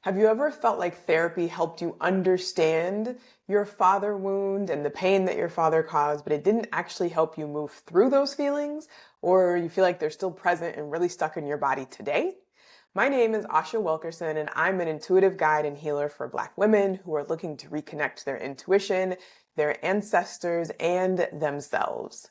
Have you ever felt like therapy helped you understand your father wound and the pain that your father caused, but it didn't actually help you move through those feelings? Or you feel like they're still present and really stuck in your body today? My name is Asha Wilkerson, and I'm an intuitive guide and healer for Black women who are looking to reconnect their intuition, their ancestors, and themselves.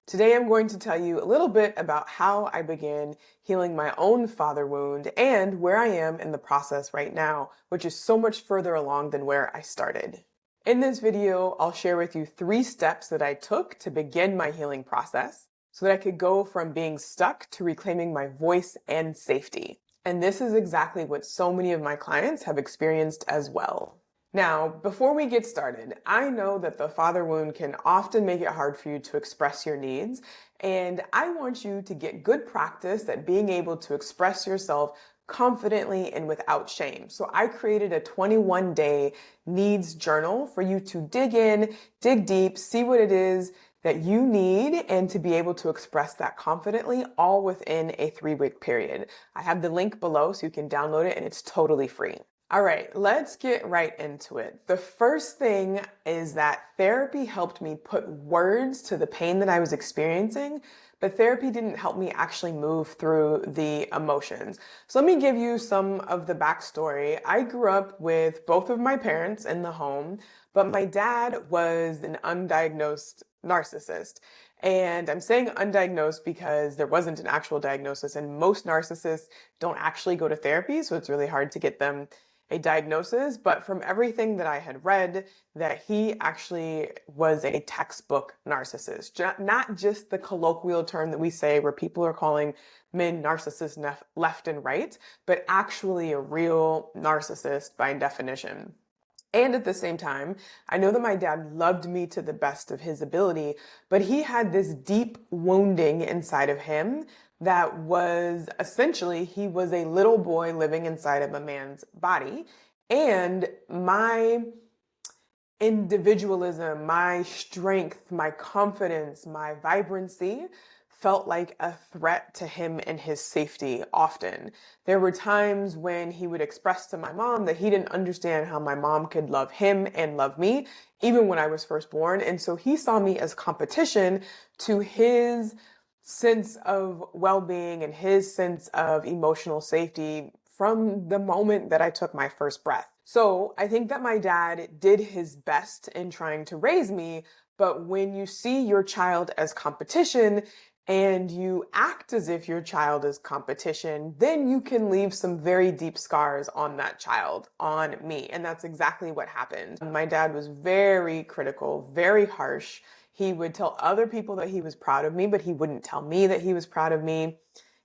Today, I'm going to tell you a little bit about how I began healing my own father wound and where I am in the process right now, which is so much further along than where I started. In this video, I'll share with you 3 steps that I took to begin my healing process so that I could go from being stuck to reclaiming my voice and safety. And this is exactly what so many of my clients have experienced as well. Now, before we get started, I know that the father wound can often make it hard for you to express your needs, and I want you to get good practice at being able to express yourself confidently and without shame. So I created a 21-day needs journal for you to dig in, dig deep, see what it is that you need, and to be able to express that confidently, all within a 3-week period. I have the link below so you can download it, and it's totally free. All right, let's get right into it. The first thing is that therapy helped me put words to the pain that I was experiencing, but therapy didn't help me actually move through the emotions. So let me give you some of the backstory. I grew up with both of my parents in the home, but my dad was an undiagnosed narcissist. And I'm saying undiagnosed because there wasn't an actual diagnosis, and most narcissists don't actually go to therapy, so it's really hard to get them a diagnosis. But from everything that I had read, that he actually was a textbook narcissist, not just the colloquial term that we say where people are calling men narcissists left and right, but actually a real narcissist by definition. And at the same time, I know that my dad loved me to the best of his ability, but he had this deep wounding inside of him that was essentially, he was a little boy living inside of a man's body. And my individualism, my strength, my confidence, my vibrancy felt like a threat to him and his safety often. There were times when he would express to my mom that he didn't understand how my mom could love him and love me, even when I was first born. And so he saw me as competition to his sense of well-being and his sense of emotional safety from the moment that I took my first breath. So I think that my dad did his best in trying to raise me, but when you see your child as competition and you act as if your child is competition, then you can leave some very deep scars on that child, on me. And that's exactly what happened. My dad was very critical, very harsh. He would tell other people that he was proud of me, but he wouldn't tell me that he was proud of me.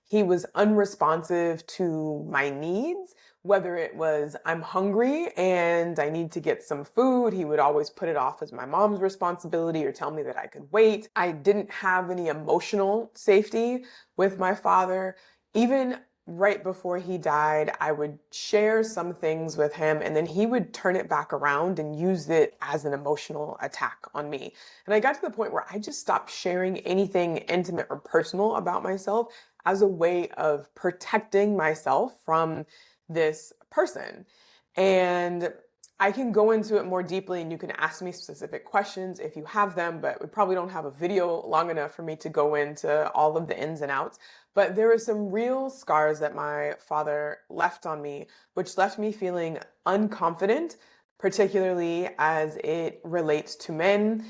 He was unresponsive to my needs, whether it was I'm hungry and I need to get some food. He would always put it off as my mom's responsibility or tell me that I could wait. I didn't have any emotional safety with my father. Even right before he died, I would share some things with him and then he would turn it back around and use it as an emotional attack on me. And I got to the point where I just stopped sharing anything intimate or personal about myself as a way of protecting myself from this person. And I can go into it more deeply and you can ask me specific questions if you have them, but we probably don't have a video long enough for me to go into all of the ins and outs. But there are some real scars that my father left on me, which left me feeling unconfident, particularly as it relates to men.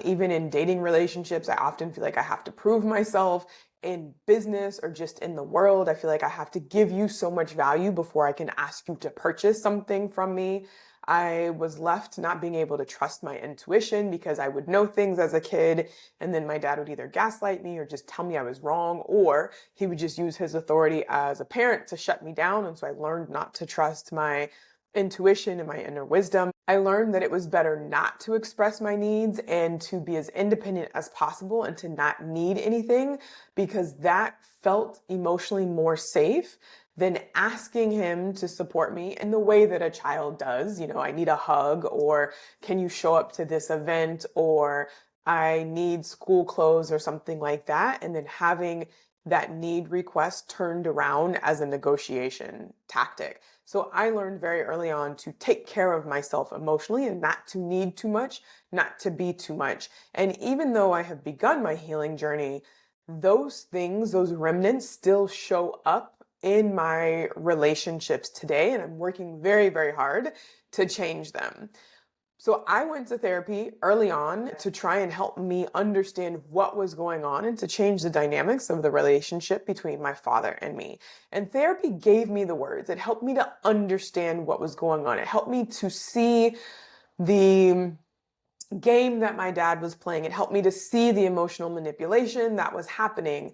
Even in dating relationships, I often feel like I have to prove myself. In business or just in the world, I feel like I have to give you so much value before I can ask you to purchase something from me. I was left not being able to trust my intuition because I would know things as a kid, and then my dad would either gaslight me or just tell me I was wrong, or he would just use his authority as a parent to shut me down. And so I learned not to trust my intuition and my inner wisdom. I learned that it was better not to express my needs and to be as independent as possible and to not need anything, because that felt emotionally more safe than asking him to support me in the way that a child does. You know, I need a hug, or can you show up to this event, or I need school clothes or something like that. And then having that need request turned around as a negotiation tactic. So I learned very early on to take care of myself emotionally and not to need too much, not to be too much. And even though I have begun my healing journey, those things, those remnants still show up in my relationships today. And I'm working very, very hard to change them. So I went to therapy early on to try and help me understand what was going on and to change the dynamics of the relationship between my father and me. And therapy gave me the words. It helped me to understand what was going on. It helped me to see the game that my dad was playing. It helped me to see the emotional manipulation that was happening.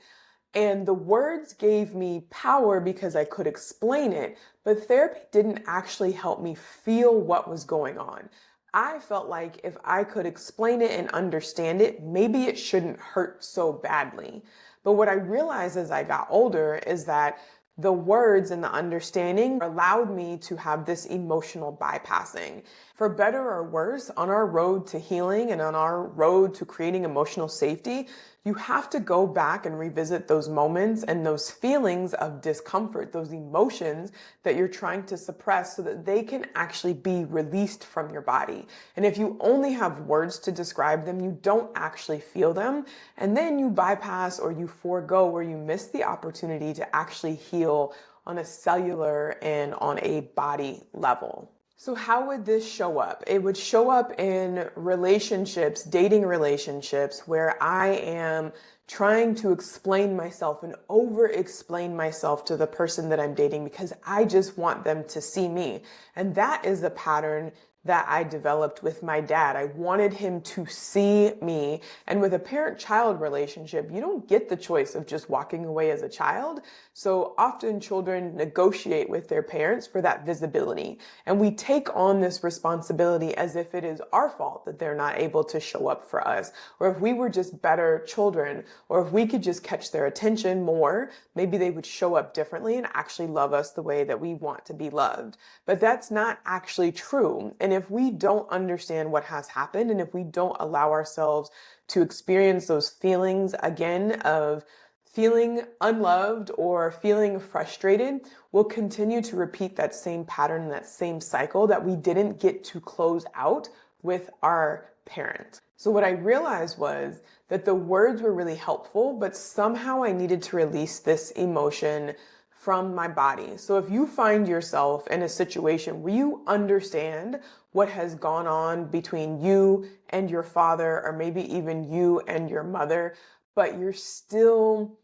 And the words gave me power because I could explain it, but therapy didn't actually help me feel what was going on. I felt like if I could explain it and understand it, maybe it shouldn't hurt so badly. But what I realized as I got older is that the words and the understanding allowed me to have this emotional bypassing. For better or worse, on our road to healing and on our road to creating emotional safety, you have to go back and revisit those moments and those feelings of discomfort, those emotions that you're trying to suppress so that they can actually be released from your body. And if you only have words to describe them, you don't actually feel them. And then you bypass or you forego or you miss the opportunity to actually heal on a cellular and on a body level. So how would this show up? It would show up in relationships, dating relationships, where I am trying to explain myself and over-explain myself to the person that I'm dating because I just want them to see me. And that is the pattern that I developed with my dad. I wanted him to see me. And with a parent-child relationship, you don't get the choice of just walking away as a child. So often children negotiate with their parents for that visibility. And we take on this responsibility as if it is our fault that they're not able to show up for us. Or if we were just better children, or if we could just catch their attention more, maybe they would show up differently and actually love us the way that we want to be loved. But that's not actually true. And if we don't understand what has happened, and if we don't allow ourselves to experience those feelings again of feeling unloved or feeling frustrated, we'll continue to repeat that same pattern, that same cycle that we didn't get to close out with our parent. So what I realized was that the words were really helpful, but somehow I needed to release this emotion from my body. So if you find yourself in a situation where you understand what has gone on between you and your father, or maybe even you and your mother, but you're still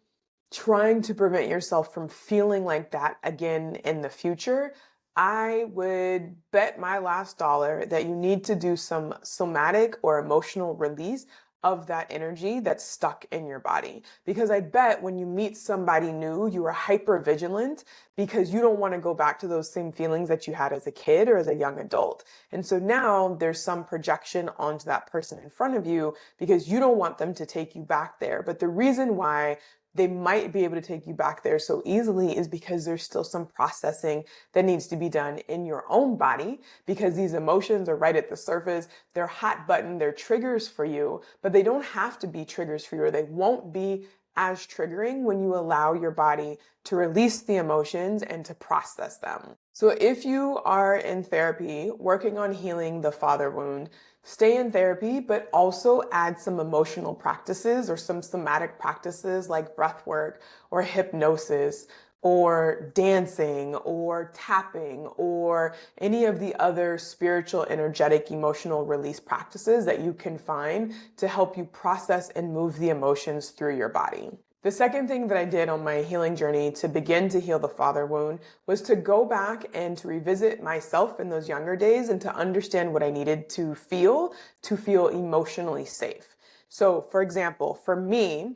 trying to prevent yourself from feeling like that again in the future, I would bet my last dollar that you need to do some somatic or emotional release of that energy that's stuck in your body. Because I bet when you meet somebody new, you are hyper vigilant because you don't want to go back to those same feelings that you had as a kid or as a young adult. And so now there's some projection onto that person in front of you because you don't want them to take you back there. But the reason why they might be able to take you back there so easily is because there's still some processing that needs to be done in your own body because these emotions are right at the surface. They're hot button, they're triggers for you, but they don't have to be triggers for you, or they won't be as triggering when you allow your body to release the emotions and to process them. So if you are in therapy, working on healing the father wound, stay in therapy, but also add some emotional practices or some somatic practices like breath work or hypnosis or dancing or tapping or any of the other spiritual, energetic, emotional release practices that you can find to help you process and move the emotions through your body. The second thing that I did on my healing journey to begin to heal the father wound was to go back and to revisit myself in those younger days and to understand what I needed to feel emotionally safe. So, for example, for me,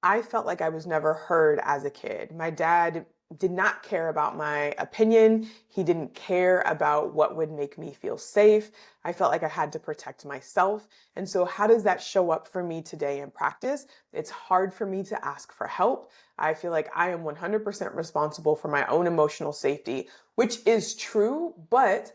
I felt like I was never heard as a kid. My dad did not care about my opinion. He didn't care about what would make me feel safe. I felt like I had to protect myself. And so how does that show up for me today in practice? It's hard for me to ask for help. I feel like I am 100% responsible for my own emotional safety, which is true, but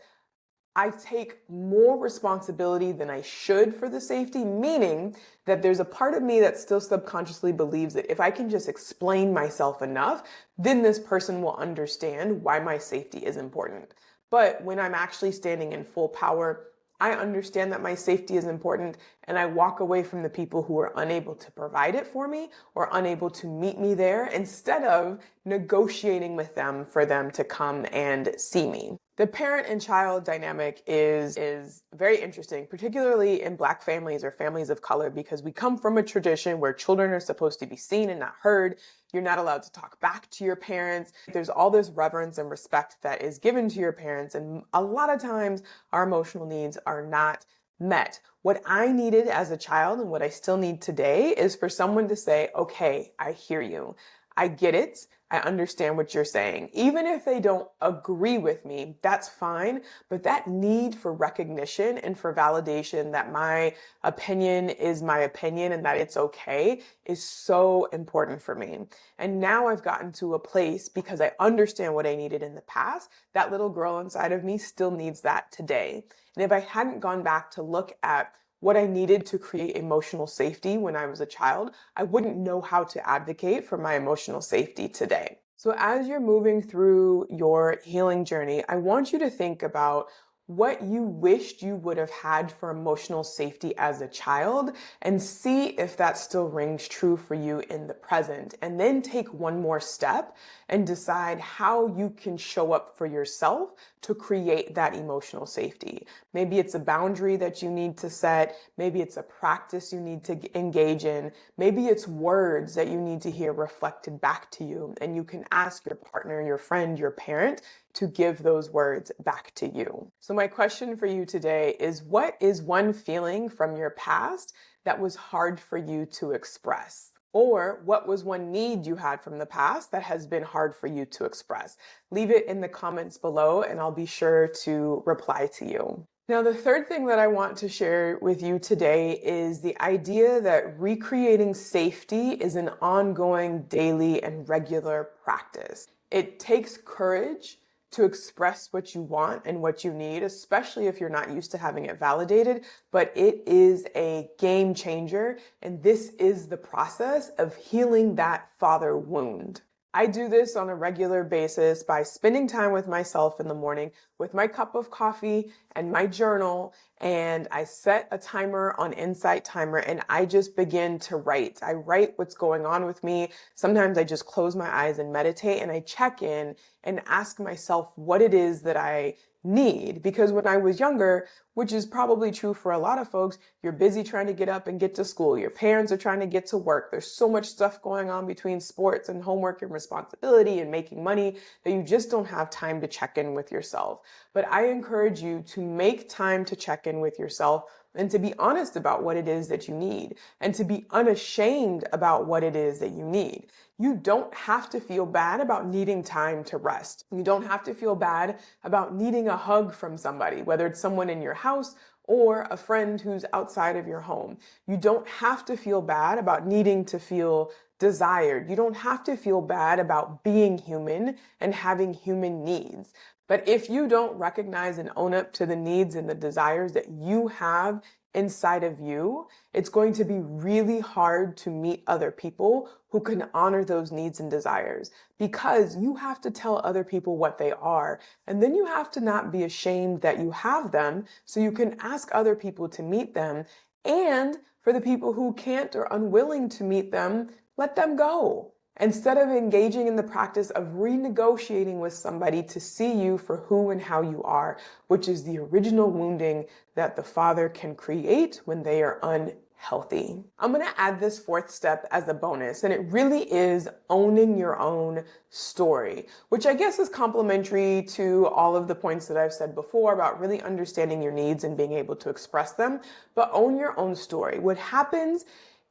I take more responsibility than I should for the safety, meaning that there's a part of me that still subconsciously believes that if I can just explain myself enough, then this person will understand why my safety is important. But when I'm actually standing in full power, I understand that my safety is important, and I walk away from the people who are unable to provide it for me or unable to meet me there instead of negotiating with them for them to come and see me. The parent and child dynamic is very interesting, particularly in Black families or families of color, because we come from a tradition where children are supposed to be seen and not heard. You're not allowed to talk back to your parents. There's all this reverence and respect that is given to your parents, and a lot of times our emotional needs are not met. What I needed as a child and what I still need today is for someone to say, okay, I hear you. I get it. I understand what you're saying. Even if they don't agree with me, that's fine. But that need for recognition and for validation that my opinion is my opinion and that it's okay is so important for me. And now I've gotten to a place, because I understand what I needed in the past, that little girl inside of me still needs that today. And if I hadn't gone back to look at what I needed to create emotional safety when I was a child, I wouldn't know how to advocate for my emotional safety today. So as you're moving through your healing journey, I want you to think about what you wished you would have had for emotional safety as a child and see if that still rings true for you in the present. And then take one more step and decide how you can show up for yourself to create that emotional safety. Maybe it's a boundary that you need to set. Maybe it's a practice you need to engage in. Maybe it's words that you need to hear reflected back to you. And you can ask your partner, your friend, your parent to give those words back to you. So my question for you today is, what is one feeling from your past that was hard for you to express? Or what was one need you had from the past that has been hard for you to express? Leave it in the comments below and I'll be sure to reply to you. Now, the third thing that I want to share with you today is the idea that recreating safety is an ongoing, daily, and regular practice. It takes courage to express what you want and what you need, especially if you're not used to having it validated, but it is a game changer. And this is the process of healing that father wound. I do this on a regular basis by spending time with myself in the morning with my cup of coffee and my journal, and I set a timer on Insight Timer and I just begin to write. I write what's going on with me. Sometimes I just close my eyes and meditate, and I check in and ask myself what it is that I need. Because when I was younger, which is probably true for a lot of folks, you're busy trying to get up and get to school. Your parents are trying to get to work. There's so much stuff going on between sports and homework and responsibility and making money that you just don't have time to check in with yourself. But I encourage you to make time to check in with yourself and to be honest about what it is that you need and to be unashamed about what it is that you need. You don't have to feel bad about needing time to rest. You don't have to feel bad about needing a hug from somebody, whether it's someone in your house or a friend who's outside of your home. You don't have to feel bad about needing to feel desired. You don't have to feel bad about being human and having human needs. But if you don't recognize and own up to the needs and the desires that you have inside of you, it's going to be really hard to meet other people who can honor those needs and desires, because you have to tell other people what they are. And then you have to not be ashamed that you have them, so you can ask other people to meet them. And for the people who can't or unwilling to meet them, let them go. Instead of engaging in the practice of renegotiating with somebody to see you for who and how you are, which is the original wounding that the father can create when they are unhealthy. I'm going to add this fourth step as a bonus, and it really is owning your own story, which I guess is complementary to all of the points that I've said before about really understanding your needs and being able to express them. But own your own story. What happens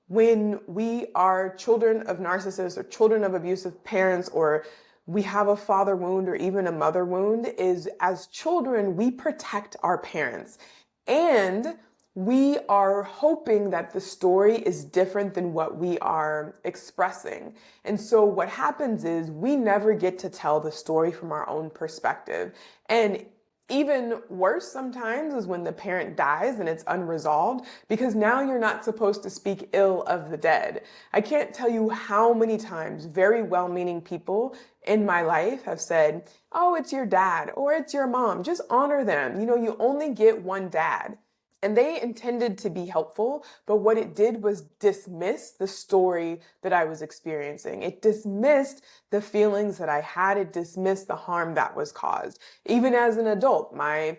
when we are children of narcissists or children of abusive parents, or we have a father wound or even a mother wound, is as children, we protect our parents. And we are hoping that the story is different than what we are expressing. And so what happens is we never get to tell the story from our own perspective. And Even worse sometimes is when the parent dies and it's unresolved, because now you're not supposed to speak ill of the dead. I can't tell you how many times very well-meaning people in my life have said, oh, it's your dad or it's your mom. Just honor them. You know, you only get one dad. And they intended to be helpful, but what it did was dismiss the story that I was experiencing. It dismissed the feelings that I had. It dismissed the harm that was caused. Even as an adult, my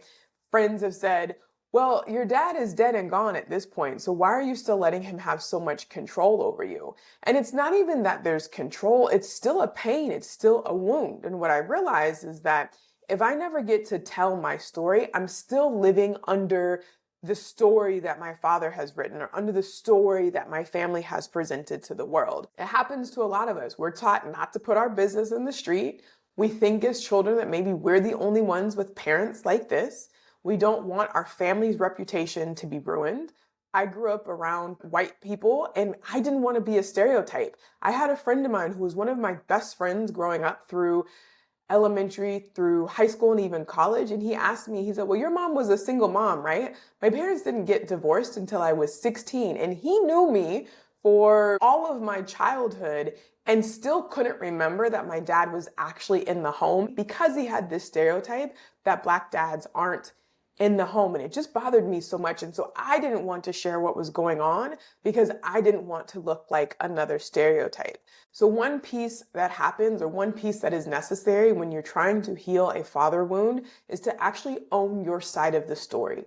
friends have said, well, your dad is dead and gone at this point, so why are you still letting him have so much control over you? And it's not even that there's control, it's still a pain, it's still a wound. And what I realized is that if I never get to tell my story, I'm still living under the story that my father has written or under the story that my family has presented to the world. It happens to a lot of us. We're taught not to put our business in the street. We think as children that maybe we're the only ones with parents like this. We don't want our family's reputation to be ruined. I grew up around white people and I didn't want to be a stereotype. I had a friend of mine who was one of my best friends growing up through elementary through high school and even college. And he asked me, he said, well, your mom was a single mom, right? My parents didn't get divorced until I was 16. And he knew me for all of my childhood and still couldn't remember that my dad was actually in the home because he had this stereotype that Black dads aren't in the home. And it just bothered me so much. And so I didn't want to share what was going on because I didn't want to look like another stereotype. So one piece that happens, or one piece that is necessary when you're trying to heal a father wound, is to actually own your side of the story.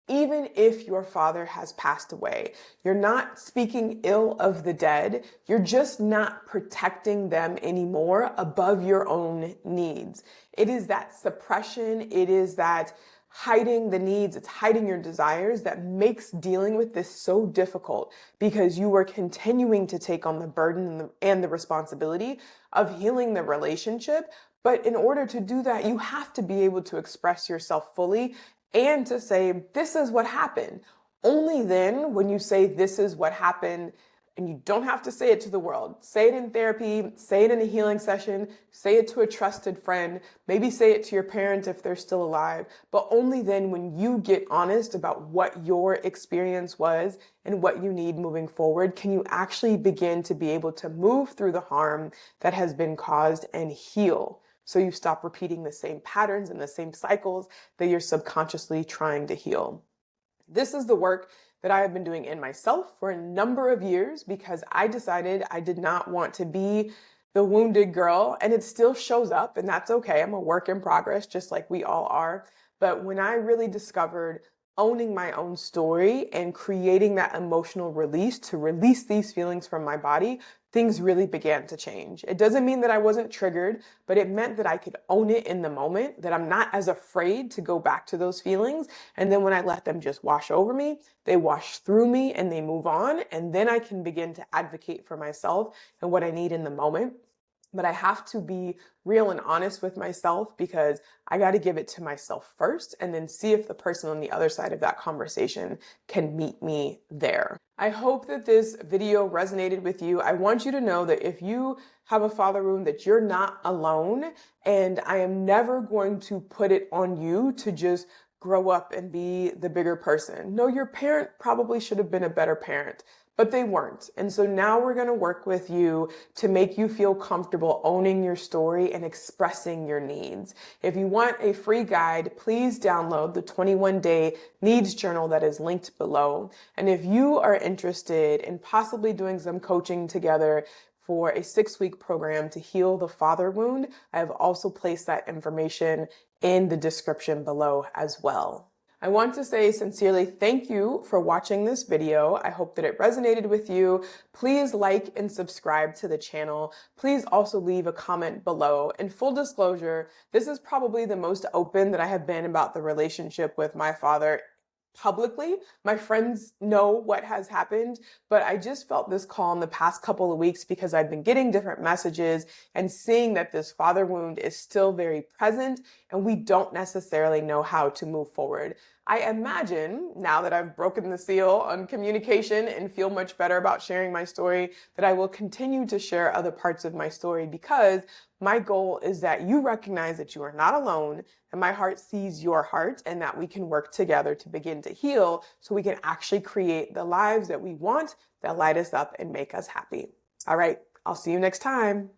Even if your father has passed away, you're not speaking ill of the dead. You're just not protecting them anymore above your own needs. It is that suppression. It is that hiding the needs, it's hiding your desires that makes dealing with this so difficult, because you are continuing to take on the burden and the responsibility of healing the relationship. But in order to do that, you have to be able to express yourself fully and to say, this is what happened. Only then, when you say this is what happened, and you don't have to say it to the world. Say it in therapy, say it in a healing session, say it to a trusted friend, maybe say it to your parents if they're still alive, but only then when you get honest about what your experience was and what you need moving forward, can you actually begin to be able to move through the harm that has been caused and heal. So you stop repeating the same patterns and the same cycles that you're subconsciously trying to heal. This is the work that I have been doing in myself for a number of years because I decided I did not want to be the wounded girl, and it still shows up, and that's okay. I'm a work in progress, just like we all are. But when I really discovered owning my own story and creating that emotional release to release these feelings from my body, things really began to change. It doesn't mean that I wasn't triggered, but it meant that I could own it in the moment, that I'm not as afraid to go back to those feelings. And then when I let them just wash over me, they wash through me and they move on. And then I can begin to advocate for myself and what I need in the moment. But I have to be real and honest with myself because I got to give it to myself first and then see if the person on the other side of that conversation can meet me there. I hope that this video resonated with you. I want you to know that if you have a father wound, that you're not alone, and I am never going to put it on you to just grow up and be the bigger person. No, your parent probably should have been a better parent, but they weren't. And so now we're going to work with you to make you feel comfortable owning your story and expressing your needs. If you want a free guide, please download the 21-day needs journal that is linked below. And if you are interested in possibly doing some coaching together for a 6-week program to heal the father wound, I have also placed that information in the description below as well. I want to say sincerely thank you for watching this video. I hope that it resonated with you. Please like and subscribe to the channel. Please also leave a comment below. And full disclosure, this is probably the most open that I have been about the relationship with my father publicly. My friends know what has happened, but I just felt this call in the past couple of weeks because I've been getting different messages and seeing that this father wound is still very present and we don't necessarily know how to move forward. I imagine now that I've broken the seal on communication and feel much better about sharing my story, that I will continue to share other parts of my story because my goal is that you recognize that you are not alone and my heart sees your heart and that we can work together to begin to heal so we can actually create the lives that we want that light us up and make us happy. All right, I'll see you next time.